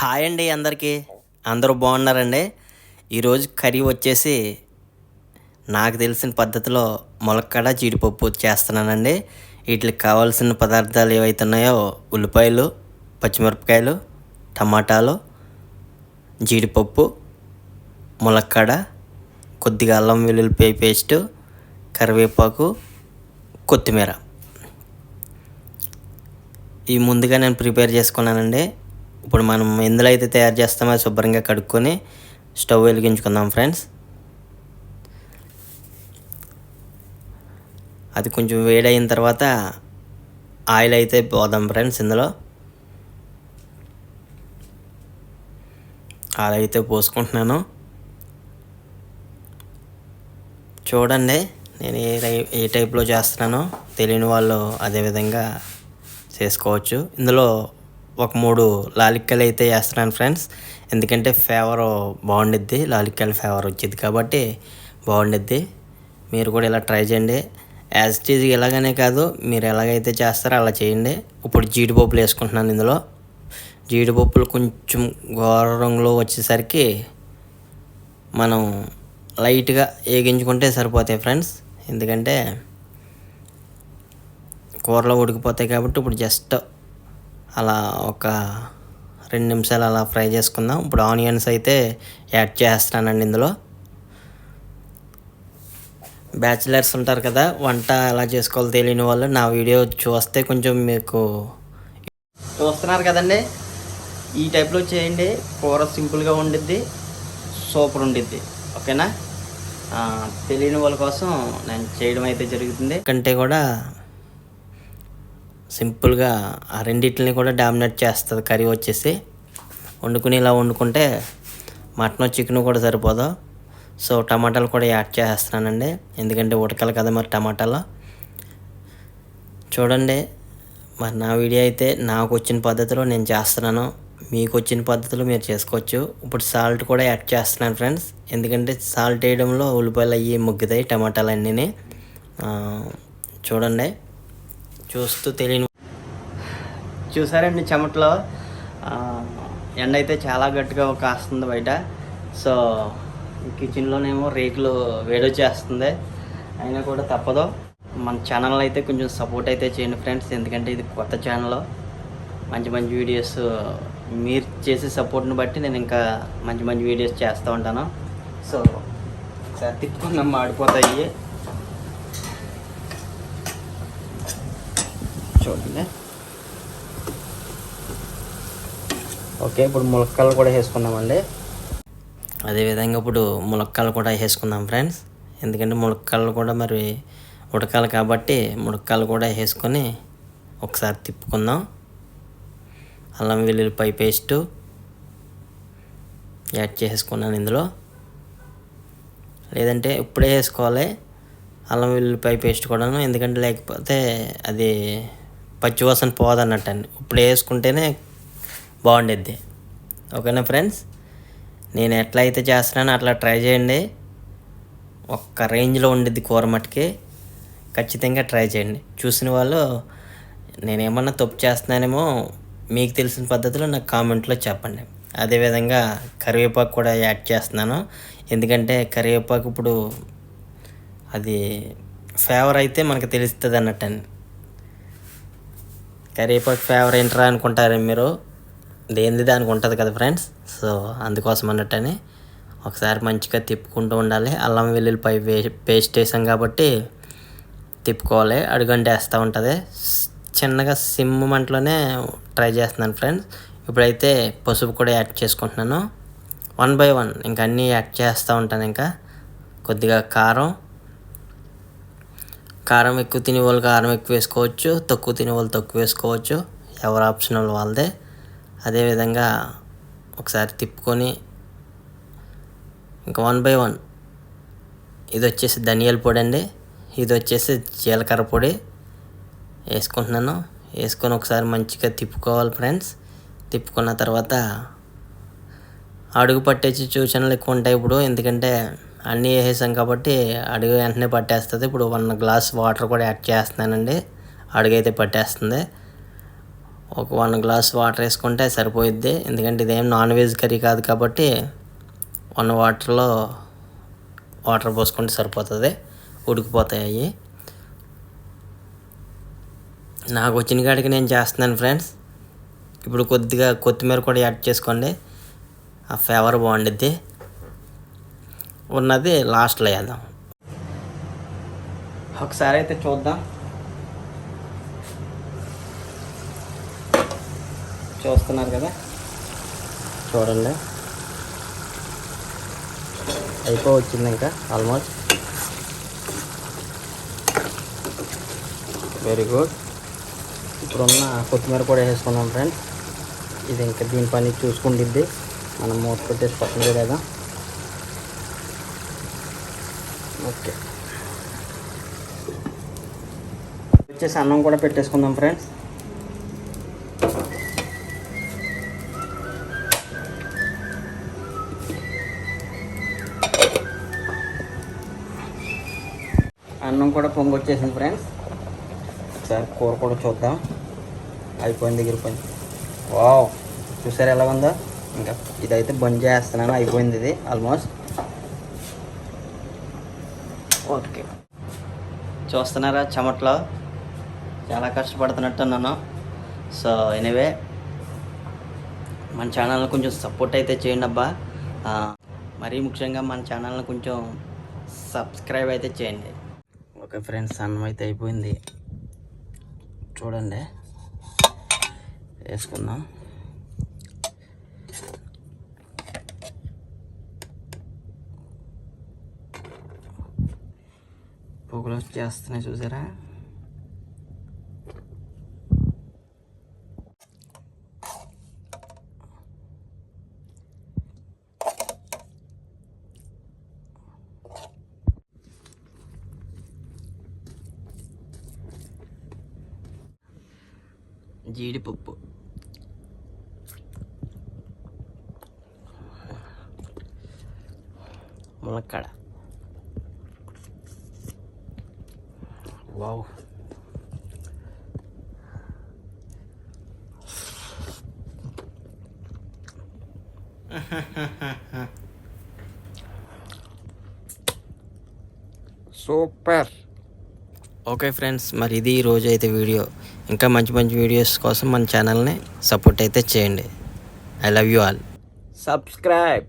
Hi అండి అందరికీ. అందరూ బాగున్నారండి. ఈరోజు కర్రీ వచ్చేసి నాకు తెలిసిన పద్ధతిలో ములక్కాడ జీడిపప్పు చేస్తున్నానండి. వీటికి కావాల్సిన పదార్థాలు ఏవైతే ఉన్నాయో ఉల్లిపాయలు, పచ్చిమిరపకాయలు, టమాటాలు, జీడిపప్పు, ములక్కాడ, కొద్దిగా అల్లం వెల్లుల్లిపాయ పేస్టు, కరివేపాకు, కొత్తిమీర. ఈ ముందుగా నేను ప్రిపేర్ చేసుకున్నానండి. ఇప్పుడు మనం ఎందులో అయితే తయారు చేస్తామో శుభ్రంగా కడుక్కొని స్టవ్ వెలిగించుకుందాం ఫ్రెండ్స్. అది కొంచెం వేడైన తర్వాత ఆయిల్ అయితే పోదాం ఫ్రెండ్స్. ఇందులో ఆయిల్ అయితే పోసుకుంటున్నాను. చూడండి నేను ఏ టైప్లో చేస్తున్నానో తెలియని వాళ్ళు అదేవిధంగా చేసుకోవచ్చు. ఇందులో ఒక 3 లాలిక్కాయలు అయితే వేస్తున్నాను ఫ్రెండ్స్. ఎందుకంటే ఫ్లేవర్ బాగుండిద్ది, లాలిక్కాయల ఫ్లేవర్ వచ్చింది కాబట్టి బాగుండిద్ది. మీరు కూడా ఇలా ట్రై చేయండి. యాజ్ ఇట్ ఈజ్ ఇలాగనే కాదు, మీరు ఎలాగైతే చేస్తారో అలా చేయండి. ఇప్పుడు జీడిపప్పులు వేసుకుంటున్నాను. ఇందులో జీడిపప్పులు కొంచెం గోర రంగులో వచ్చేసరికి మనం లైట్గా వేగించుకుంటే సరిపోతాయి ఫ్రెండ్స్. ఎందుకంటే కూరలో ఉడికిపోతాయి కాబట్టి ఇప్పుడు జస్ట్ అలా ఒక 2 నిమిషాలు అలా ఫ్రై చేసుకుందాం. ఇప్పుడు ఆనియన్స్ అయితే యాడ్ చేస్తున్నానండి. ఇందులో బ్యాచిలర్స్ ఉంటారు కదా, వంట ఎలా చేసుకోవాలో తెలియని వాళ్ళు నా వీడియో చూస్తే కొంచెం మీకు చూస్తున్నారు కదండి, ఈ టైప్లో చేయండి. కూర సింపుల్గా ఉండిద్ది, సూపర్ ఉండిద్ది. ఓకేనా? తెలియని వాళ్ళ కోసం నేను చేయడం అయితే జరుగుతుంది. కంటే కూడా సింపుల్గా ఆ రెండింటిని కూడా డామినేట్ చేస్తుంది కర్రీ వచ్చేసి. వండుకుని ఇలా వండుకుంటే మటన్ చికెన్ కూడా సరిపోదు. సో టమాటాలు కూడా యాడ్ చేస్తున్నానండి, ఎందుకంటే ఉడకాలి కదా మరి టమాటాలు. చూడండి మరి నా వీడియో అయితే నాకు వచ్చిన పద్ధతిలో నేను చేస్తున్నాను, మీకు వచ్చిన పద్ధతిలో మీరు చేసుకోవచ్చు. ఇప్పుడు సాల్ట్ కూడా యాడ్ చేస్తున్నాను ఫ్రెండ్స్, ఎందుకంటే సాల్ట్ వేయడంలో ఉల్లిపాయలు అవి ముగ్గుతాయి, టమాటాలు అన్నీ. చూడండి, చూస్తూ తెలియని చూసారండి చెమటలో ఎండ అయితే చాలా గట్టిగా కాస్తుంది బయట. సో కిచెన్లోనేమో రేకులు వేడొచ్చేస్తుంది, అయినా కూడా తప్పదు. మన ఛానల్ అయితే కొంచెం సపోర్ట్ అయితే చేయండి ఫ్రెండ్స్, ఎందుకంటే ఇది కొత్త ఛానల్. మంచి మంచి వీడియోస్ మీరు చేసే సపోర్ట్ని బట్టి నేను ఇంకా మంచి మంచి వీడియోస్ చేస్తూ ఉంటాను. సో ఒకసారి తిప్పుకున్నాం మాడిపోతాయి. చూడండి. ఓకే, ఇప్పుడు ములక్కాయలు కూడా వేసుకుందామండి. అదేవిధంగా ఇప్పుడు ములక్కాయలు కూడా వేసుకుందాం ఫ్రెండ్స్, ఎందుకంటే ములక్కాయలు కూడా మరి ఉడకాలి కాబట్టి ములక్కాయలు కూడా వేసుకొని ఒకసారి తిప్పుకుందాం. అల్లం వెల్లుల్లిపాయ పేస్టు యాడ్ చేసుకున్నాను ఇందులో, లేదంటే ఇప్పుడే వేసుకోవాలి అల్లం వెల్లుల్లిపాయ పేస్ట్ కూడాను, ఎందుకంటే లేకపోతే అది పచ్చివాసన పోదన్నట్టు అండి. ఇప్పుడు వేసుకుంటేనే బాగుండిద్ది. ఓకేనా ఫ్రెండ్స్? నేను ఎట్లా అయితే చేస్తున్నానో అట్లా ట్రై చేయండి. ఒక్క రేంజ్లో ఉండిద్ది కూర మట్టుకి, ఖచ్చితంగా ట్రై చేయండి. చూసిన వాళ్ళు నేనేమన్నా తప్పు చేస్తున్నానేమో మీకు తెలిసిన పద్ధతిలో నాకు కామెంట్లో చెప్పండి. అదేవిధంగా కరివేపాకు కూడా యాడ్ చేస్తున్నాను, ఎందుకంటే కరివేపాకు ఇప్పుడు అది ఫ్లేవర్ అయితే మనకు తెలుస్తుంది అన్నట్టండి. కరివేపాకు ఫ్లేవర్ ఏంటరా అనుకుంటారు మీరు, దేనిది దానికి ఉంటుంది కదా ఫ్రెండ్స్. సో అందుకోసం అన్నట్టని ఒకసారి మంచిగా తిప్పుకుంటూ ఉండాలి. అల్లం వెల్లుల్లిపాయ పేస్ట్ వేసాం కాబట్టి తిప్పుకోవాలి, అడుగంట వేస్తూ ఉంటుంది. చిన్నగా సిమ్ మంటలోనే ట్రై చేస్తున్నాను ఫ్రెండ్స్. ఇప్పుడైతే పసుపు కూడా యాడ్ చేసుకుంటున్నాను 1 by 1, ఇంకా అన్నీ యాడ్ చేస్తూ ఉంటాను. ఇంకా కొద్దిగా కారం ఎక్కువ తినే వాళ్ళు కారం ఎక్కువ వేసుకోవచ్చు, తక్కువ తినే వాళ్ళు తక్కువ వేసుకోవచ్చు, ఎవరు ఆప్షనల్ వాళ్ళదే. అదేవిధంగా ఒకసారి తిప్పుకొని ఇంకా 1 by 1 ఇది వచ్చేసి ధనియాల పొడి అండి, ఇది వచ్చేసి జీలకర్ర పొడి వేసుకుంటున్నాను. వేసుకొని ఒకసారి మంచిగా తిప్పుకోవాలి ఫ్రెండ్స్. తిప్పుకున్న తర్వాత అడుగు పట్టేసి సూచనలు ఎక్కువ ఉంటాయి ఇప్పుడు, ఎందుకంటే అన్నీ వేసాం కాబట్టి అడుగు వెంటనే పట్టేస్తుంది. ఇప్పుడు 1 గ్లాస్ వాటర్ కూడా యాడ్ చేస్తున్నానండి, అడుగైతే పట్టేస్తుంది. ఒక 1 గ్లాస్ వాటర్ వేసుకుంటే సరిపోయిద్ది. ఎందుకంటే ఇదేం నాన్ వెజ్ కర్రీ కాదు కాబట్టి 1 వాటర్ పోసుకుంటే సరిపోతుంది, ఉడికిపోతాయి అవి. నాకు వచ్చిన కాడికి నేను చేస్తున్నాను ఫ్రెండ్స్. ఇప్పుడు కొద్దిగా కొత్తిమీర కూడా యాడ్ చేసుకోండి, ఆ ఫ్లేవర్ బాగుండిద్ది. ఉన్నది లాస్ట్లో వేద్దాం. ఒకసారి అయితే చూద్దాం. చూస్తున్నారు కదా, చూడండి అయిపోవచ్చింది ఇంకా ఆల్మోస్ట్. Very good. ఇప్పుడున్న కొత్తిమీర కూడా వేసుకున్నాం ఫ్రెండ్స్. ఇది ఇంకా దీని పని చూసుకుంటుంది. మనం మూత పెట్టేసి పక్కన పెట్టేద్దాం. ఓకే, వచ్చేసి అన్నం కూడా పెట్టేసుకుందాం ఫ్రెండ్స్. అన్నం కూడా పొంగి వచ్చేసింది ఫ్రెండ్స్. ఒకసారి కూర కూడా చూద్దాం. అయిపోయింది, ఎగిరిపోయింది. వావ్, చూసారు ఎలా ఉందో. ఇంకా ఇదైతే బంద్ చేస్తున్నాను, అయిపోయింది ఇది ఆల్మోస్ట్. ఓకే, చూస్తున్నారా చెమట్లో చాలా కష్టపడుతున్నట్టున్నాను. సో ఎనీవే, మన ఛానల్ని కొంచెం సపోర్ట్ అయితే చేయండి అబ్బా. మరీ ముఖ్యంగా మన ఛానల్ని కొంచెం సబ్స్క్రైబ్ అయితే చేయండి. ఓకే ఫ్రెండ్స్, అన్నం అయితే అయిపోయింది. చూడండి, వేసుకుందాం. పొగలు వచ్చేస్తున్నాయి చూసారా. జీడిపప్పు, ములక్కాడ. Wow, super. ఓకే ఫ్రెండ్స్, మరి ఇది ఈరోజు అయితే వీడియో. ఇంకా మంచి మంచి వీడియోస్ కోసం మన ఛానల్ని సపోర్ట్ అయితే చేయండి. I love you all. Subscribe.